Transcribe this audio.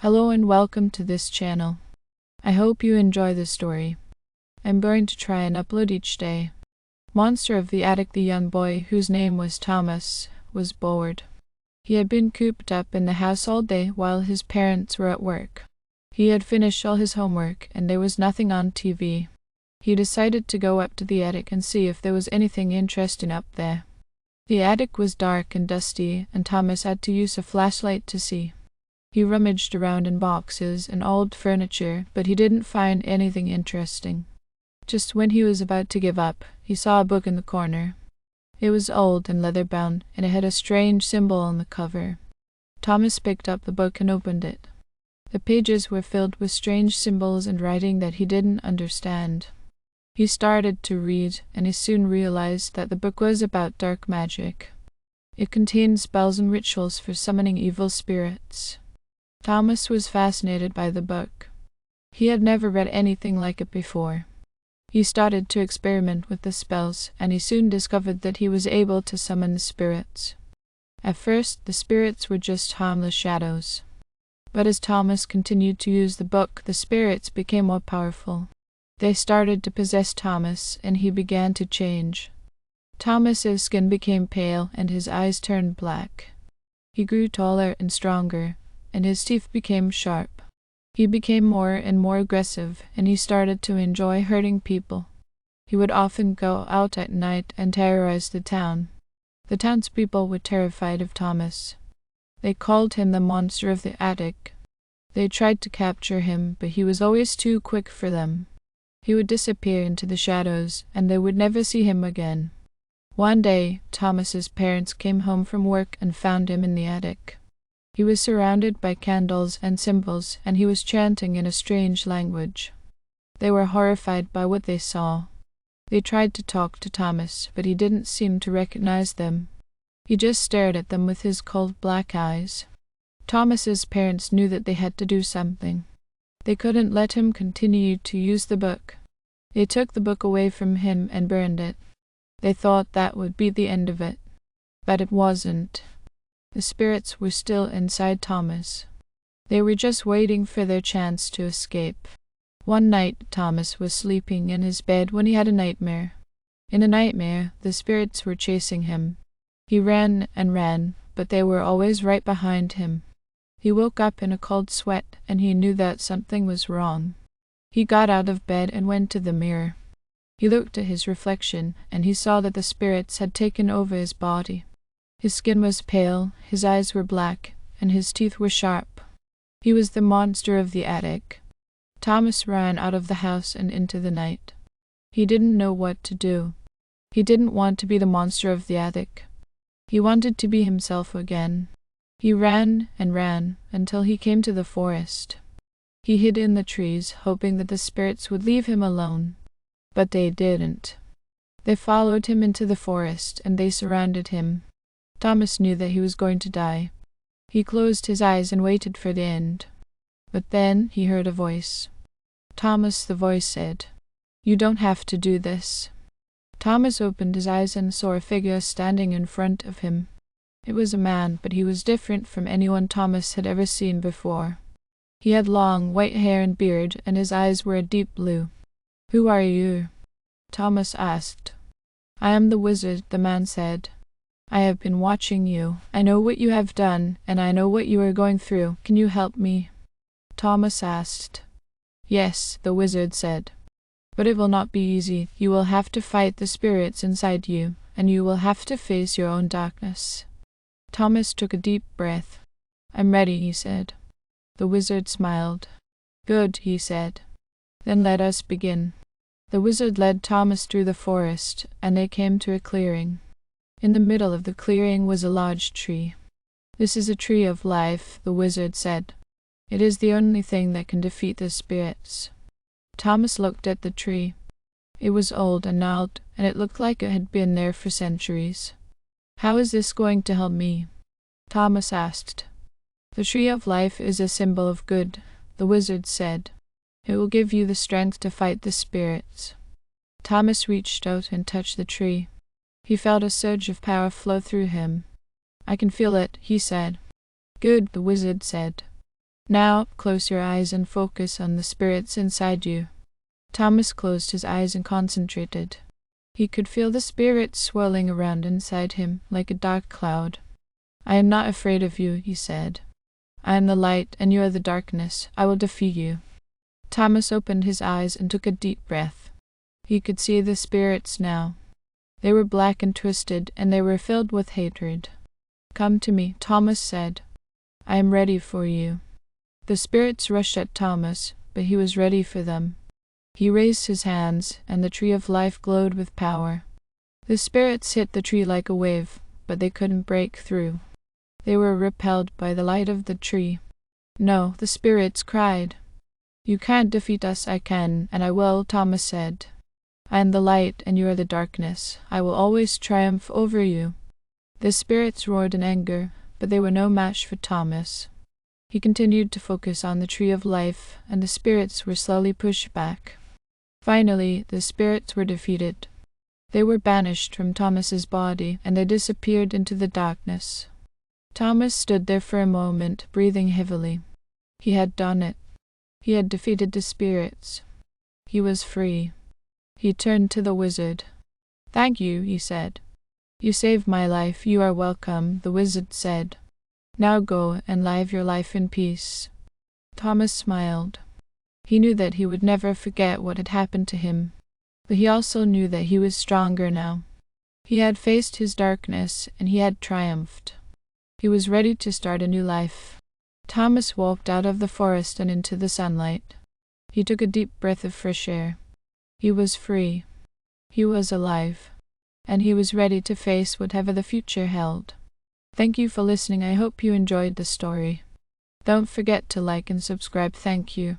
Hello and welcome to this channel. I hope you enjoy the story. I'm going to try and upload each day. Monster of the Attic. The young boy, whose name was Thomas, was bored. He had been cooped up in the house all day while his parents were at work. He had finished all his homework and there was nothing on TV. He decided to go up to the attic and see if there was anything interesting up there. The attic was dark and dusty, and Thomas had to use a flashlight to see. He rummaged around in boxes and old furniture, but he didn't find anything interesting. Just when he was about to give up, he saw a book in the corner. It was old and leather-bound, and it had a strange symbol on the cover. Thomas picked up the book and opened it. The pages were filled with strange symbols and writing that he didn't understand. He started to read, and he soon realized that the book was about dark magic. It contained spells and rituals for summoning evil spirits. Thomas was fascinated by the book. He had never read anything like it before. He started to experiment with the spells, and he soon discovered that he was able to summon the spirits. At first, the spirits were just harmless shadows. But as Thomas continued to use the book, the spirits became more powerful. They started to possess Thomas, and he began to change. Thomas's skin became pale, and his eyes turned black. He grew taller and stronger, and his teeth became sharp. He became more and more aggressive, and he started to enjoy hurting people. He would often go out at night and terrorize the town. The townspeople were terrified of Thomas. They called him the Monster of the Attic. They tried to capture him, but he was always too quick for them. He would disappear into the shadows, and they would never see him again. One day, Thomas's parents came home from work and found him in the attic. He was surrounded by candles and symbols, and he was chanting in a strange language. They were horrified by what they saw. They tried to talk to Thomas, but he didn't seem to recognize them. He just stared at them with his cold black eyes. Thomas's parents knew that they had to do something. They couldn't let him continue to use the book. They took the book away from him and burned it. They thought that would be the end of it. But it wasn't. The spirits were still inside Thomas. They were just waiting for their chance to escape. One night, Thomas was sleeping in his bed when he had a nightmare. In the nightmare, the spirits were chasing him. He ran and ran, but they were always right behind him. He woke up in a cold sweat, and he knew that something was wrong. He got out of bed and went to the mirror. He looked at his reflection, and he saw that the spirits had taken over his body. His skin was pale, his eyes were black, and his teeth were sharp. He was the Monster of the Attic. Thomas ran out of the house and into the night. He didn't know what to do. He didn't want to be the Monster of the Attic. He wanted to be himself again. He ran and ran until he came to the forest. He hid in the trees, hoping that the spirits would leave him alone. But they didn't. They followed him into the forest, and they surrounded him. Thomas knew that he was going to die. He closed his eyes and waited for the end. But then he heard a voice. "Thomas," the voice said, "you don't have to do this." Thomas opened his eyes and saw a figure standing in front of him. It was a man, but he was different from anyone Thomas had ever seen before. He had long, white hair and beard, and his eyes were a deep blue. "Who are you?" Thomas asked. "I am the wizard," the man said. "I have been watching you. I know what you have done, and I know what you are going through. Can you help me?" Thomas asked. "Yes," the wizard said. "But it will not be easy. You will have to fight the spirits inside you, and you will have to face your own darkness." Thomas took a deep breath. "I'm ready," he said. The wizard smiled. "Good," he said. "Then let us begin." The wizard led Thomas through the forest, and they came to a clearing. In the middle of the clearing was a large tree. "This is a tree of life," the wizard said. "It is the only thing that can defeat the spirits." Thomas looked at the tree. It was old and gnarled, and it looked like it had been there for centuries. "How is this going to help me?" Thomas asked. "The tree of life is a symbol of good," the wizard said. "It will give you the strength to fight the spirits." Thomas reached out and touched the tree. He felt a surge of power flow through him. "I can feel it," he said. "Good," the wizard said. Now, close your eyes and focus on the spirits inside you. Thomas closed his eyes and concentrated. He could feel the spirits swirling around inside him like a dark cloud. I am not afraid of you, he said. I am the light, and you are the darkness. I will defeat you. Thomas opened his eyes and took a deep breath. He could see the spirits now. They were black and twisted, and they were filled with hatred. Come to me, Thomas said. I am ready for you. The spirits rushed at Thomas, but he was ready for them. He raised his hands, and the tree of life glowed with power. The spirits hit the tree like a wave, but they couldn't break through. They were repelled by the light of the tree. No, the spirits cried. You can't defeat us. I can, and I will, Thomas said. I am the light, and you are the darkness. I will always triumph over you. The spirits roared in anger, but they were no match for Thomas. He continued to focus on the tree of life, and the spirits were slowly pushed back. Finally, the spirits were defeated. They were banished from Thomas's body, and they disappeared into the darkness. Thomas stood there for a moment, breathing heavily. He had done it. He had defeated the spirits. He was free. He turned to the wizard. Thank you, he said. You saved my life. You are welcome, the wizard said. Now go and live your life in peace. Thomas smiled. He knew that he would never forget what had happened to him, but he also knew that he was stronger now. He had faced his darkness, and he had triumphed. He was ready to start a new life. Thomas walked out of the forest and into the sunlight. He took a deep breath of fresh air. He was free. He was alive. And he was ready to face whatever the future held. Thank you for listening. I hope you enjoyed the story. Don't forget to like and subscribe. Thank you.